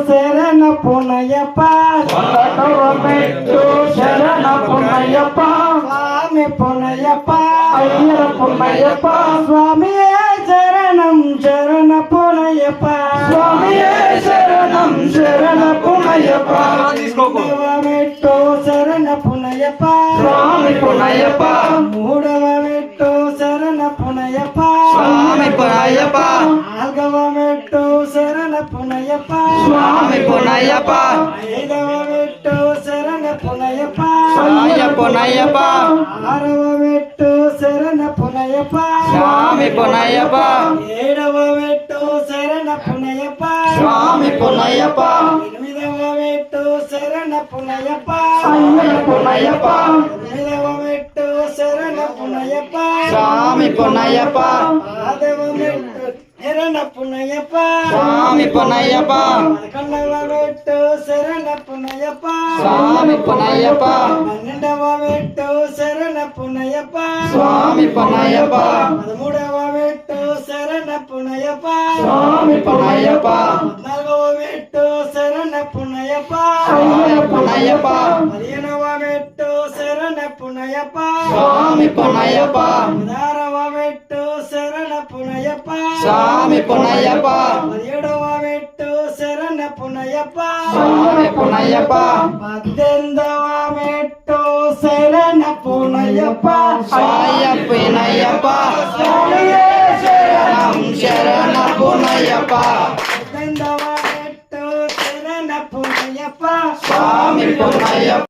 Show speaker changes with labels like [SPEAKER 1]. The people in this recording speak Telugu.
[SPEAKER 1] శరణ పునయప్ప
[SPEAKER 2] మెట్టు శరణ పునయప్ప
[SPEAKER 1] స్వామి పునయప్ప
[SPEAKER 2] అయ్యర పునయప్ప
[SPEAKER 1] స్వామి శరణం శరణ పునయప్ప
[SPEAKER 2] స్వామి శరణం శరణ పునయప్ప
[SPEAKER 1] మెట్టు శరణ పునయప్ప
[SPEAKER 2] స్వామి పునయప్ప
[SPEAKER 1] మూడవ మెట్టు శరణ పునయప్ప
[SPEAKER 2] స్వామి పునయప్ప
[SPEAKER 1] నాలుగవ మెట్టు శరణ పునయప్ప
[SPEAKER 2] స్వామి పునయప్ప
[SPEAKER 1] ఐదవ మెట్టు శరణ పునయప్ప
[SPEAKER 2] అయ్య పునయప్ప
[SPEAKER 1] ఆరవ మెట్టు శరణ పునయప్ప
[SPEAKER 2] స్వామి పునయప్ప
[SPEAKER 1] ఏడవ మెట్టు శరణ పునయప్ప
[SPEAKER 2] స్వామి పునయప్ప
[SPEAKER 1] ఎనిమిదవ మెట్టు శరణ పునయప్ప
[SPEAKER 2] అయ్య పునయప్ప
[SPEAKER 1] తొమ్మిదవ మెట్టు శరణ పునయప్ప
[SPEAKER 2] స్వామి పునయప్ప
[SPEAKER 1] పదవ మెట్టు శరణ పునయప్ప
[SPEAKER 2] స్వామి పునయప్ప
[SPEAKER 1] పదకొండవ మెట్టు శరణ పునయప్ప
[SPEAKER 2] స్వామి పునయప్ప
[SPEAKER 1] పన్నెండవ మెట్టు శరణ పునయప్ప
[SPEAKER 2] స్వామి పునయప్ప
[SPEAKER 1] పదమూడవ మెట్టు శరణ పునయప్ప
[SPEAKER 2] స్వామి పునయప్ప
[SPEAKER 1] పద్నాలుగవ మెట్టు శరణ పునయప్ప
[SPEAKER 2] అయ్య పునయప్ప
[SPEAKER 1] పదిహేనవ మెట్టు శరణ పునయప్ప
[SPEAKER 2] స్వామి పునయప్ప
[SPEAKER 1] పదహారవ మెట్టు శరణ పునయప్ప
[SPEAKER 2] స్వామి పునయప్ప
[SPEAKER 1] పదిహేడవ మెట్టు శరణ పునయప్ప
[SPEAKER 2] స్వామి పునయప్ప
[SPEAKER 1] పద్దెనిమిదవ మెట్టు శరణ పునయప్ప
[SPEAKER 2] అయ్య పునయప్ప స్వామియే శరణం శరణ పునయప్ప
[SPEAKER 1] పద్దెనిమిదవ మెట్టు శరణ పునయప్ప
[SPEAKER 2] స్వామి పునయప్ప